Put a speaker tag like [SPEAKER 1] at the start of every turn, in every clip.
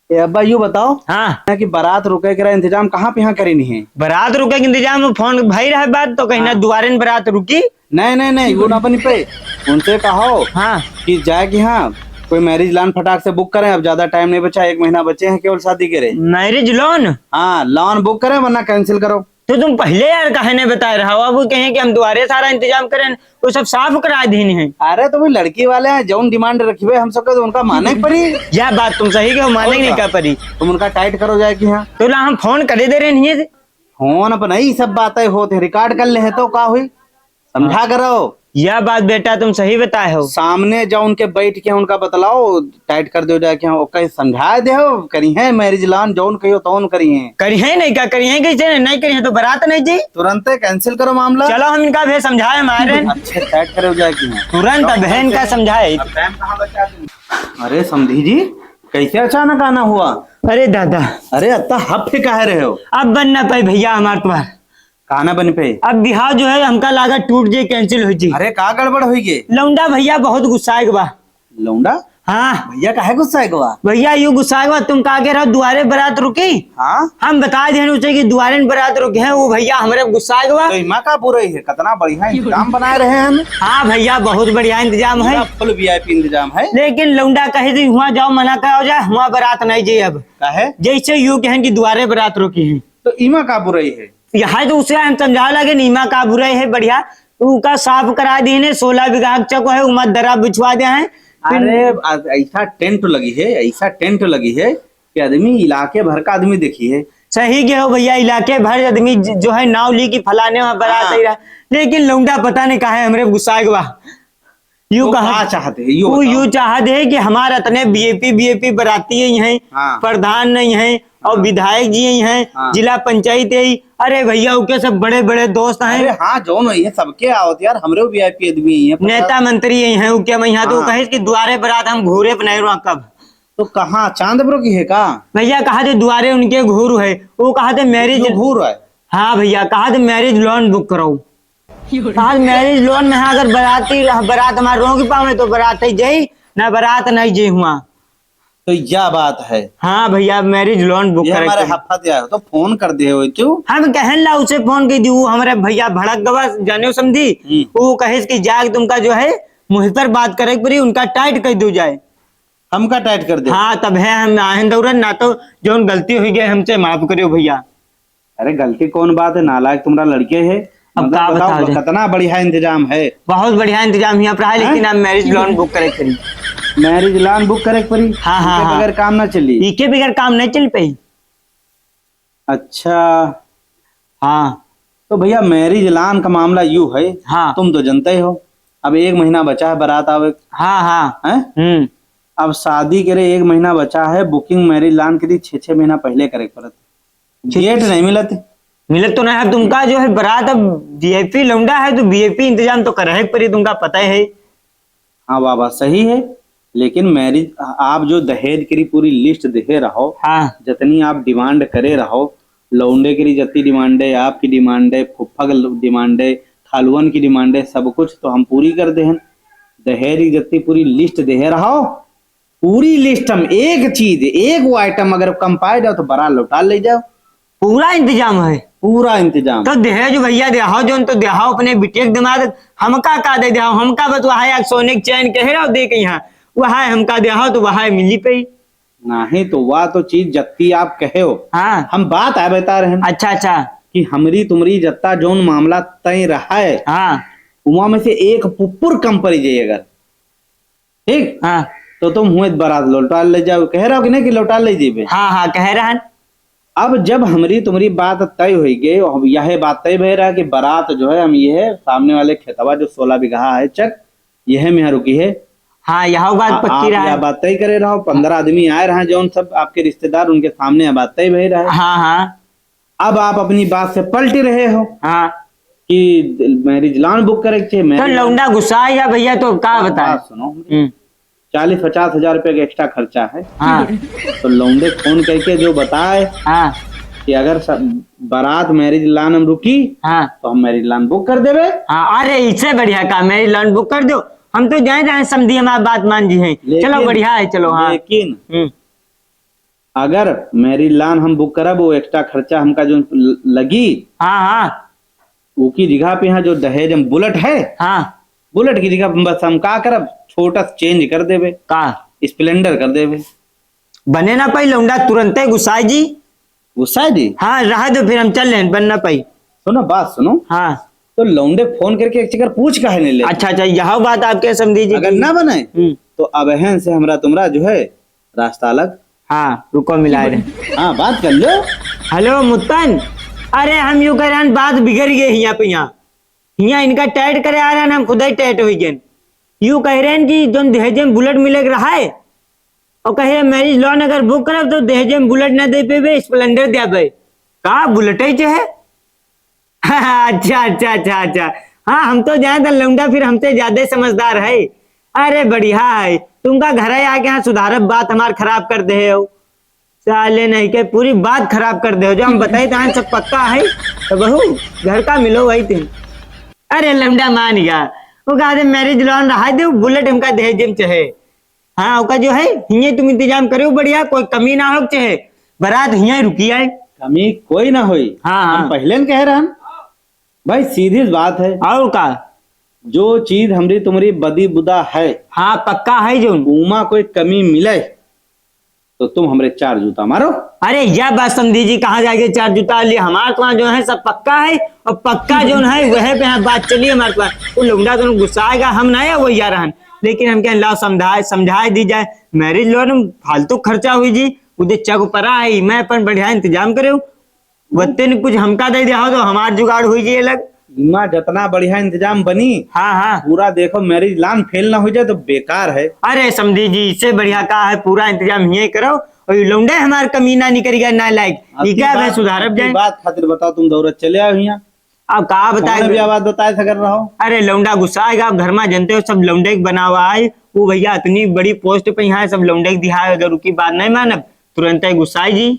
[SPEAKER 1] ए अब्बा यूँ बताओ
[SPEAKER 2] हाँ,
[SPEAKER 1] कि बारात रुके का इंतजाम कहाँ पे यहाँ करी नहीं है?
[SPEAKER 2] बारात रुके के इंतजाम फोन भाई रहा बात तो कहीं ना दुआरे न बारात रुकी।
[SPEAKER 1] नहीं नहीं नहीं, वो ना बनी पे। उनसे कहो
[SPEAKER 2] हाँ,
[SPEAKER 1] कि जाए कि हाँ कोई मैरिज लॉन फटाक से बुक करें, अब ज्यादा टाइम नहीं बचा, 1 महीना बचे हैं केवल शादी के।
[SPEAKER 2] Marriage loan.
[SPEAKER 1] हाँ लॉन बुक करें वरना कैंसिल करो।
[SPEAKER 2] तो तुम पहले यार काहे ने बताए रहा हो? अब वो कहें कि हम दुआरे सारा इंतजाम करें, वो सब साफ करा दीन है।
[SPEAKER 1] अरे तो भाई लड़की वाले हैं, जौन डिमांड रखी हुए हम सबका तो उनका माने के पड़ी।
[SPEAKER 2] यह बात तुम सही कहो, माने नहीं का परी।
[SPEAKER 1] तुम उनका टाइट करो जाए कि हाँ
[SPEAKER 2] तो ला हम फोन करे दे रहे नहीं है।
[SPEAKER 1] फोन अपन यही सब बातें होते रिकॉर्ड कर ले तो का हुई, समझा करो।
[SPEAKER 2] यह बात बेटा तुम सही बताए हो।
[SPEAKER 1] सामने जाओ उनके बैठ के उनका बतलाओ, टाइट कर दो जाके ओके समझा दे हो करी है मैरिज लॉन जौन कहियो तौन करी है।
[SPEAKER 2] करी है नहीं क्या? करी है कैसे नहीं करी है तो बारात नहीं जी।
[SPEAKER 1] तुरंत कैंसिल करो मामला।
[SPEAKER 2] चलो हम इनका भी समझाए मारे।
[SPEAKER 1] अच्छे टाइट करे जाके
[SPEAKER 2] तुरंत बहन का समझाए।
[SPEAKER 1] अरे समधी जी कैसे अचानक आना हुआ?
[SPEAKER 2] अरे दादा,
[SPEAKER 1] अरे अत्ता हफ्ते कह रहे हो?
[SPEAKER 2] अब बन ना पाए भैया हमारे तुम्हार।
[SPEAKER 1] खाना बन पे?
[SPEAKER 2] अब बिहार जो है हमका लागत टूट जे, कैंसिल हो जी।
[SPEAKER 1] अरे का गड़बड़ हुई गे?
[SPEAKER 2] लौंडा भैया बहुत गुस्सा बा।
[SPEAKER 1] लौंडा?
[SPEAKER 2] हाँ
[SPEAKER 1] भैया काहे गुस्सा है गवा?
[SPEAKER 2] भैया यू गुस्सा बा, तुम कहा रहो दुआरे बारात रुकी।
[SPEAKER 1] हाँ
[SPEAKER 2] हम बता दे उसे कि दुआरे बारात रुके हैं, वो भैया हमारे गुस्सा बा।
[SPEAKER 1] तो इमा का बुरा ही है, कितना बढ़िया इंतजाम बनाए रहे हैं हम।
[SPEAKER 2] हाँ भैया बहुत बढ़िया इंतजाम है,
[SPEAKER 1] फुल वीआईपी इंतजाम है।
[SPEAKER 2] लेकिन लौंडा कहे थी वहाँ जाओ मना करो जाए, वहाँ बारात नहीं जी। अब
[SPEAKER 1] काहे?
[SPEAKER 2] जैसे यू कहें कि दुआरे बारात रुकी है
[SPEAKER 1] तो इमा का बुराई है?
[SPEAKER 2] यहाँ तो उसे हम समझा लगे नीमा का बुराई है बढ़िया। उनका साफ करा दी ने 16 बीघा चको है, उमर दरा बिछवा दे हैं।
[SPEAKER 1] अरे ऐसा टेंट लगी है, ऐसा टेंट लगी है कि आदमी इलाके भर का आदमी देखी है।
[SPEAKER 2] सही के हो भैया, इलाके भर आदमी जो है नाव ली की फलाने वहाँ बारात आई रहा, लेकिन लौंडा पता नहीं कहा है हमरे गुस्सा बा। यू कहा
[SPEAKER 1] चाहते
[SPEAKER 2] यू चाहते है कि हमारा इतने बीएपी बाराती यही है, प्रधान नहीं है और विधायक जी यही हैं, जिला पंचायत यही। अरे भैया उनके सब बड़े बड़े दोस्त हैं।
[SPEAKER 1] अरे हाँ जो नहीं है सबके आओ यार, हमरे वीआईपी आदमी है,
[SPEAKER 2] नेता मंत्री यही हैं उनके। मैं यहाँ तो कहे कि दुआरे बारात हम घूरे पे नहीं रहा कब।
[SPEAKER 1] तो कहाँ चांदपुर की है का?
[SPEAKER 2] भैया कहा थे दुआरे उनके घूर है, वो कहा थे मैरिज
[SPEAKER 1] घूर है।
[SPEAKER 2] हाँ भैया कहा थे मैरिज लोन बुक कराओ। आज मैरिज लोन में अगर बारात हमारे रोक पावे तो बारात ही जाई ना, बारात नहीं जी हुआ।
[SPEAKER 1] तो यह बात है।
[SPEAKER 2] हाँ भैया मैरिज लोन बुक करे
[SPEAKER 1] हमारे हफ्ता दिया हो तो फोन कर दे हो तू।
[SPEAKER 2] हम कहन ला उसे फोन की दी, वो हमारे भैया भड़क गवा जाने समझी। वो कहे कि जाग तुमका जो है मुझ पर बात करे पड़ी, उनका टाइट कर दो जाए।
[SPEAKER 1] हमका टाइट कर दे? हाँ
[SPEAKER 2] तब है हम आहिंद दौरन ना तो जो गलती हुई गई हमसे माफ करियो भैया।
[SPEAKER 1] अरे गलती कौन बात है, नालायक तुम्हारा लड़के है।
[SPEAKER 2] अब का बताओ
[SPEAKER 1] कितना बढ़िया इंतजाम है।
[SPEAKER 2] बहुत बढ़िया इंतजाम यहाँ पर है, लेकिन आप मैरिज लोन बुक करे करी।
[SPEAKER 1] मैरिज लॉन बुक करे पड़ी?
[SPEAKER 2] हाँ
[SPEAKER 1] बगैर काम ना चली?
[SPEAKER 2] इके बगैर काम नहीं चल पाई।
[SPEAKER 1] अच्छा
[SPEAKER 2] हाँ
[SPEAKER 1] तो भैया मैरिज लॉन का मामला यू है।
[SPEAKER 2] हाँ
[SPEAKER 1] तुम तो जानते ही हो, अब 1 महीना बचा है बारात आवे।
[SPEAKER 2] हाँ
[SPEAKER 1] हैं? अब शादी करे 1 महीना बचा है, बुकिंग मैरिज लॉन के लिए 6 महीना पहले करे पड़ती। डेट नहीं मिलत
[SPEAKER 2] तो नहीं है तुमका जो है बारात। अब वीआईपी लौंडा है तो वीआईपी इंतजाम तो करे पड़ी, तुमका पता है।
[SPEAKER 1] हाँ बाबा सही है, लेकिन मैरिज आप जो दहेज की पूरी लिस्ट दे रहो, जितनी आप डिमांड करे रहो, लौंडे के लिए जितनी डिमांड है, आपकी डिमांड है, फुफ्फा की डिमांड है, खालुअन की डिमांड है, सब कुछ तो हम पूरी कर दे। दहेज की जितनी पूरी लिस्ट दे रहो, पूरी लिस्ट हम एक चीज एक वो आइटम अगर कम पाए जाओ तो बारात लौटा ले जाओ।
[SPEAKER 2] पूरा इंतजाम है? पूरा
[SPEAKER 1] इंतजाम।
[SPEAKER 2] तो दहेज भैया देहाओ जो तो देहाओ अपने बिटिया दिमाग हमका का दे देहाओ, हमका बस वहा सोने के चैन कहे रहो दे के यहाँ वहा हमका देहाओ तो वहा मिली पे
[SPEAKER 1] नहीं तो वह तो चीज जत्ती आप कहे हो।
[SPEAKER 2] हाँ
[SPEAKER 1] हम बात है बता रहे हैं।
[SPEAKER 2] अच्छा
[SPEAKER 1] कि हमरी तुमरी जत्ता जोन मामला तय रहा है,
[SPEAKER 2] हाँ
[SPEAKER 1] वहां में से एक पुपुर कम पड़ी जाए अगर, ठीक
[SPEAKER 2] हाँ
[SPEAKER 1] तो तुम हुए बारात लौटा ले जाओ। कह रहा हो कि नहीं कि लौटा ले जेबे?
[SPEAKER 2] हाँ कह रहा है।
[SPEAKER 1] अब जब हमरी तुम्हारी बात तय हुई गई, यह बात तय भय रहा कि बारात जो है हम ये सामने वाले खेतवा जो 16 बीघा है चक यह में यहाँ रुकी है।
[SPEAKER 2] हाँ यह बात पक्की रहा है।
[SPEAKER 1] बात तय करे रहो, 15 आदमी आए रहे जो सब आपके रिश्तेदार, उनके सामने बात तय भय रहा है।
[SPEAKER 2] हाँ
[SPEAKER 1] अब आप अपनी बात से पलट रहे हो कि मैरिज लॉन बुक करे।
[SPEAKER 2] तो लौंडा गुस्सा या भैया तो क्या बताए?
[SPEAKER 1] सुनो 40-50 हजार रुपए का एक्स्ट्रा खर्चा है।
[SPEAKER 2] हाँ
[SPEAKER 1] तो लौंडे फोन करके जो बताए कि अगर बारात मैरिज लॉन हम रुकी तो हम मैरिज लॉन बुक कर देवे।
[SPEAKER 2] अरे इससे बढ़िया काम मैरिज लॉन बुक कर दो, हम तो जाए समझी हमारी बात मान जी है। चलो बढ़िया है, चलो। हाँ
[SPEAKER 1] लेकिन अगर मैरिज लॉन हम बुक करब वो एक्स्ट्रा खर्चा हमका जो लगी,
[SPEAKER 2] हाँ हाँ
[SPEAKER 1] वो की जगह पे यहाँ जो दहेज हम बुलेट है,
[SPEAKER 2] हाँ
[SPEAKER 1] बुलेट की जगह बस हम का करब छोटा चेंज कर देवे,
[SPEAKER 2] का
[SPEAKER 1] स्प्लेंडर कर देवे।
[SPEAKER 2] बने ना पाई लौंडा तुरंत गुस्साई जी।
[SPEAKER 1] गुस्सा जी?
[SPEAKER 2] हाँ रहा दो फिर हम चल रहे बन ना पाई।
[SPEAKER 1] सुनो बात सुनो,
[SPEAKER 2] हाँ
[SPEAKER 1] तो लौंडे फोन करके एक चक्कर पूछ काहे नहीं ले?
[SPEAKER 2] अच्छा अच्छा यह बात आपके समझी जी।
[SPEAKER 1] अगर ना बने तो अब एहन से हमरा तुमरा जो है रास्ता अलग।
[SPEAKER 2] हाँ रुको मिला रहे।
[SPEAKER 1] हाँ बात कर लो।
[SPEAKER 2] हेलो मुत्तन, अरे हम यूं कह रहे हैं बात बिगड़ गई यहाँ पे, यहाँ इनका टैट करे आ रहा है, हम खुद ही टैट हो गए। यूं कह रहे हैं कि जो दहेज में बुलेट मिले रहा है और कह रहे मैरिज लोन अगर बुक करब तो दहेज में बुलेट ना दे पे स्प्लेंडर दे पे का बुलेट ही है। अच्छा अच्छा अच्छा अच्छा, हाँ हम तो ज्यादा लौंडा फिर हमसे ज्यादा समझदार है। अरे बढ़िया है, तुमका घर आके यहाँ सुधारब बात हमार खराब कर दे हो। साले नहीं के पूरी बात खराब कर दे हो, जो हम बताए तो सब पक्का है तो बहू घर का मिलो वही तुम। अरे लौंडा मान गया, वो कहा मैरिज लोन रहा दे बुलेट हमका दहेज में चाहे। हाँ उसका जो है हिये तुम इंतजाम करो बढ़िया, कोई कमी ना हो चाहे बारात हिये रुकी आए।
[SPEAKER 1] कमी कोई ना हुई।
[SPEAKER 2] हाँ
[SPEAKER 1] हम पहले न कह रहे हैं भाई, सीधी बात है।
[SPEAKER 2] और का
[SPEAKER 1] जो चीज हमरी तुम्हारी बदी बुदा है,
[SPEAKER 2] हाँ पक्का है जो
[SPEAKER 1] उमा कोई कमी मिले तो तुम हमरे 4 जूता मारो।
[SPEAKER 2] अरे यह बात समझी जी, कहाँ जाके 4 जूता लिए, हमारे पास जो है सब पक्का है और पक्का जो है वह पे यहाँ बात चलिए हमारे पास। वो लौंडा तो गुस्सा आएगा, हम ना है वो यार रहन, लेकिन हम क्या लाओ समझाए दी जाए। मैरिज लोन फालतू खर्चा हुई जी, उधर चक परा है, मैं अपन बढ़िया इंतजाम करे बत्ते ने कुछ हमका दे दिया हो तो हमार जुगाड़ हुई जी अलग।
[SPEAKER 1] इमा जितना बढ़िया इंतजाम बनी,
[SPEAKER 2] हाँ हाँ
[SPEAKER 1] पूरा देखो मैरिज लॉन फेल ना हो जाए तो बेकार है।
[SPEAKER 2] अरे समझी जी इससे बढ़िया कहा है, पूरा इंतजाम यही करो और लौंडे हमारे कमीना नहीं करेगा ना लायक, ठीक है मैं सुधारब जाए।
[SPEAKER 1] बात खातिर बताओ, तुम दौड़त चले आओ यहाँ,
[SPEAKER 2] अब कहा बताए
[SPEAKER 1] भी आवाज बताए कर रहा हो।
[SPEAKER 2] अरे लौंडा गुस्सा आएगा, घर में जानते हो सब लौंडे बना हुआ है, वो भैया इतनी बड़ी पोस्ट पे यहाँ सब लौंडे दिया है, अगर उनकी बात नहीं मानब तुरंत गुस्सा जी।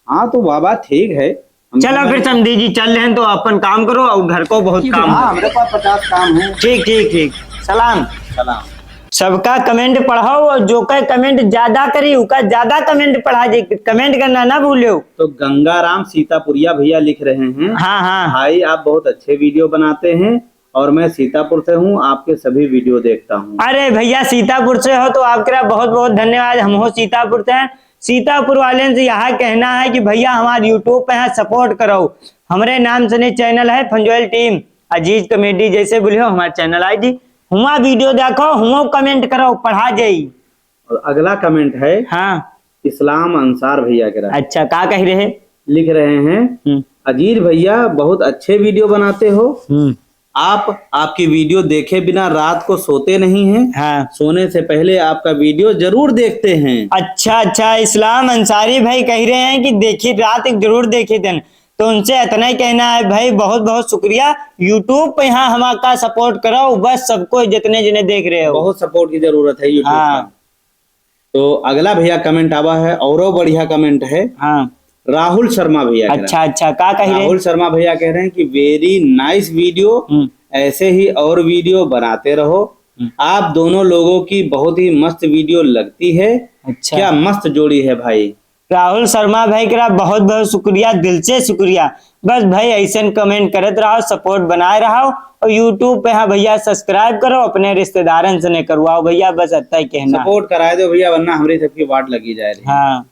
[SPEAKER 1] हाँ तो बाबा ठीक है,
[SPEAKER 2] चलो फिर समझी जी चल रहे हैं तो अपन काम करो और घर को बहुत काम है।
[SPEAKER 1] हाँ, मेरे पास 50 काम है।
[SPEAKER 2] ठीक ठीक ठीक, सलाम
[SPEAKER 1] सलाम।
[SPEAKER 2] सबका कमेंट पढ़ाओ और जो का कमेंट ज्यादा करी उका ज्यादा कमेंट पढ़ा जी, कमेंट करना ना भूलो।
[SPEAKER 1] तो गंगाराम सीतापुरिया भैया लिख रहे हैं,
[SPEAKER 2] हाँ हाँ
[SPEAKER 1] भाई आप बहुत अच्छे वीडियो बनाते हैं और मैं सीतापुर से हूँ, आपके सभी वीडियो देखता हूँ।
[SPEAKER 2] अरे भैया सीतापुर से हो तो आपका बहुत बहुत धन्यवाद, हम हो सीतापुर से हैं। सीतापुर वाले से यहाँ कहना है कि भैया हमारे यूट्यूब पे यहाँ सपोर्ट करो, हमारे नाम से चैनल है फंजोयल टीम अजीज कॉमेडी, जैसे बोलियो हमारे चैनल आई जी, हुआ वीडियो देखो हुआ कमेंट करो पढ़ा जाई।
[SPEAKER 1] और अगला कमेंट है
[SPEAKER 2] हाँ
[SPEAKER 1] इस्लाम अंसार भैया के।
[SPEAKER 2] अच्छा क्या कह रहे हैं?
[SPEAKER 1] लिख रहे हैं अजीज भैया बहुत अच्छे वीडियो बनाते हो, आपकी वीडियो देखे बिना रात को सोते नहीं हैं।
[SPEAKER 2] हाँ।
[SPEAKER 1] सोने से पहले आपका वीडियो जरूर देखते हैं।
[SPEAKER 2] अच्छा अच्छा, इस्लाम अंसारी भाई कह रहे हैं कि देखिए रात एक जरूर देखे थे, तो उनसे इतना ही कहना है भाई बहुत बहुत शुक्रिया, यूट्यूब पे यहाँ हमारा सपोर्ट करो बस, सबको जितने जिन्हें देख रहे हो
[SPEAKER 1] बहुत सपोर्ट की जरूरत है यूट्यूब
[SPEAKER 2] हाँ।
[SPEAKER 1] तो अगला भैया कमेंट आवा है और बढ़िया कमेंट है।
[SPEAKER 2] हाँ
[SPEAKER 1] राहुल शर्मा भैया।
[SPEAKER 2] अच्छा अच्छा क्या कह रहे हैं?
[SPEAKER 1] राहुल शर्मा भैया कह रहे हैं कि वेरी नाइस वीडियो, ऐसे ही और वीडियो बनाते रहो, आप दोनों लोगों की बहुत ही मस्त वीडियो लगती है।
[SPEAKER 2] अच्छा
[SPEAKER 1] क्या मस्त जोड़ी है भाई।
[SPEAKER 2] राहुल शर्मा भाई का बहुत बहुत शुक्रिया, दिल से शुक्रिया। बस भाई ऐसे कमेंट करते रहो, सपोर्ट बनाए रहो और यूट्यूब पे हाँ भैया सब्सक्राइब करो, अपने रिश्तेदारों से नहीं करवाओ भैया, बस इतना ही कहना,
[SPEAKER 1] सपोर्ट कराए दो भैया वरना हमारी सबकी वाट लगी जाए।
[SPEAKER 2] हाँ।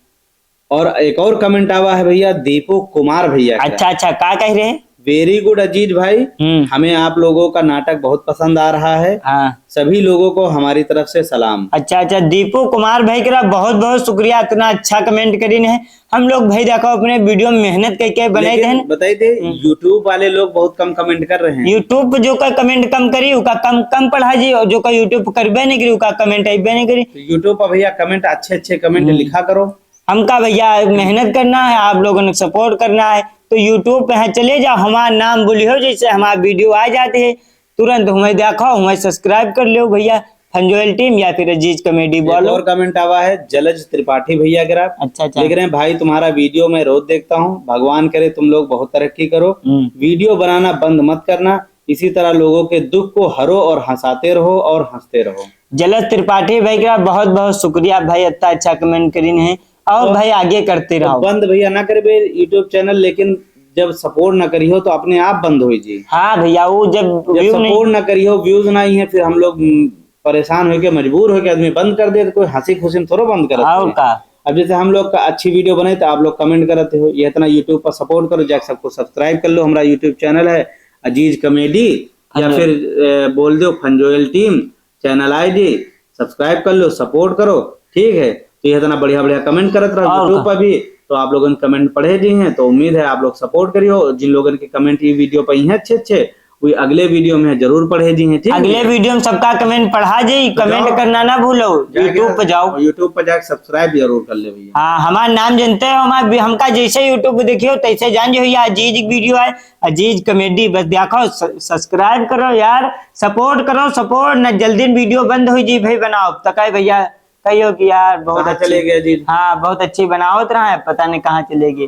[SPEAKER 1] और एक और कमेंट आवा है भैया दीपू कुमार भैया।
[SPEAKER 2] अच्छा अच्छा क्या कह रहे हैं?
[SPEAKER 1] वेरी गुड अजीज भाई, हमें आप लोगों का नाटक बहुत पसंद आ रहा है।
[SPEAKER 2] हाँ।
[SPEAKER 1] सभी लोगों को हमारी तरफ से सलाम।
[SPEAKER 2] अच्छा अच्छा, दीपू कुमार भाई का बहुत बहुत शुक्रिया, इतना अच्छा कमेंट करी है। हम लोग भाई देखो अपने वीडियो में मेहनत करके बनाए थे,
[SPEAKER 1] बताई थे यूट्यूब वाले लोग बहुत कम कमेंट कर रहे हैं।
[SPEAKER 2] यूट्यूब पे जो का कमेंट कम करी उका कम कम पढ़ा जी, और जो का यूट्यूब करबे नहीं करी उका कमेंट आइबे नहीं करी।
[SPEAKER 1] यूट्यूब पर भैया कमेंट अच्छे अच्छे कमेंट लिखा करो,
[SPEAKER 2] हमका भैया मेहनत करना है, आप लोगों ने सपोर्ट करना है, तो यूट्यूब पे चले जाओ, हमारा नाम बोलियो, जैसे हमारा वीडियो आ जाते है तुरंत हमें देखो, हमें सब्सक्राइब कर लो भैया, फंजोयल टीम या फिर अजीज कॉमेडी बोलो।
[SPEAKER 1] और कमेंट आवा है जलज त्रिपाठी भैया के।
[SPEAKER 2] अच्छा अच्छा,
[SPEAKER 1] लिख रहे हैं भाई तुम्हारा वीडियो मैं रोज देखता हूँ, भगवान करे तुम लोग बहुत तरक्की करो, वीडियो बनाना बंद मत करना, इसी तरह लोगों के दुख को हरो और हंसाते रहो और हंसते रहो।
[SPEAKER 2] जलज त्रिपाठी भाई का बहुत बहुत शुक्रिया भाई, इतना अच्छा कमेंट करीन है। और
[SPEAKER 1] तो-
[SPEAKER 2] भाई आगे करते
[SPEAKER 1] तो
[SPEAKER 2] रहो।
[SPEAKER 1] बंद भैया ना करे यूट्यूब चैनल, लेकिन जब सपोर्ट ना करी हो तो अपने आप बंद हो जी।
[SPEAKER 2] हाँ भैया, वो जब
[SPEAKER 1] जब
[SPEAKER 2] व्यू नहीं,
[SPEAKER 1] सपोर्ट ना करी हो, व्यूज ना ही है, फिर हम लोग परेशान होके मजबूर होके आदमी बंद कर दे, तो कोई हंसी खुशी में थोड़ा बंद करते
[SPEAKER 2] और
[SPEAKER 1] हैं।
[SPEAKER 2] का
[SPEAKER 1] अब जैसे हम लोग का अच्छी वीडियो बने तो आप लोग कमेंट करते हो, ये इतना यूट्यूब पर सपोर्ट करो, जाके सबको सब्सक्राइब कर लो। हमारा यूट्यूब चैनल है अजीज कॉमेडी, या फिर बोल दो फंजोयल टीम चैनल आईडी, सब्सक्राइब कर लो, सपोर्ट करो, ठीक है। तो ये इतना बढ़िया बढ़िया कमेंट करते रहो
[SPEAKER 2] और
[SPEAKER 1] यूट्यूब पर भी, तो आप लोगों ने कमेंट पढ़े जी हैं, तो उम्मीद है आप लोग सपोर्ट करियो। जिन लोगों के कमेंट ये वीडियो पर हैं अच्छे अच्छे, वो अगले वीडियो में जरूर पढ़े जी हैं, ठीक है।
[SPEAKER 2] अगले वीडियो में सबका कमेंट पढ़ा जाई,
[SPEAKER 1] तो
[SPEAKER 2] कमेंट
[SPEAKER 1] जाओ,
[SPEAKER 2] करना ना भूलो, यूट्यूब पे जाओ।
[SPEAKER 1] यूट्यूब पर जाके सब्सक्राइब जरूर कर ले भैया।
[SPEAKER 2] हाँ, हमारा नाम जानते हो, हमारा हमका जैसे यूट्यूब पे देखियो तैसे जान जो भैया अजीज वीडियो है, अजीज कॉमेडी, बस देखो सब्सक्राइब करो यार, सपोर्ट करो, सपोर्ट न जल्दी वीडियो बंद हो जी भाई बनाओ तक भैया, कहियो कि यार बहुत
[SPEAKER 1] कहाँ
[SPEAKER 2] अच्छी
[SPEAKER 1] चले गए जी?
[SPEAKER 2] हाँ बहुत अच्छी बनाओ रहा है, पता नहीं कहाँ चले गए।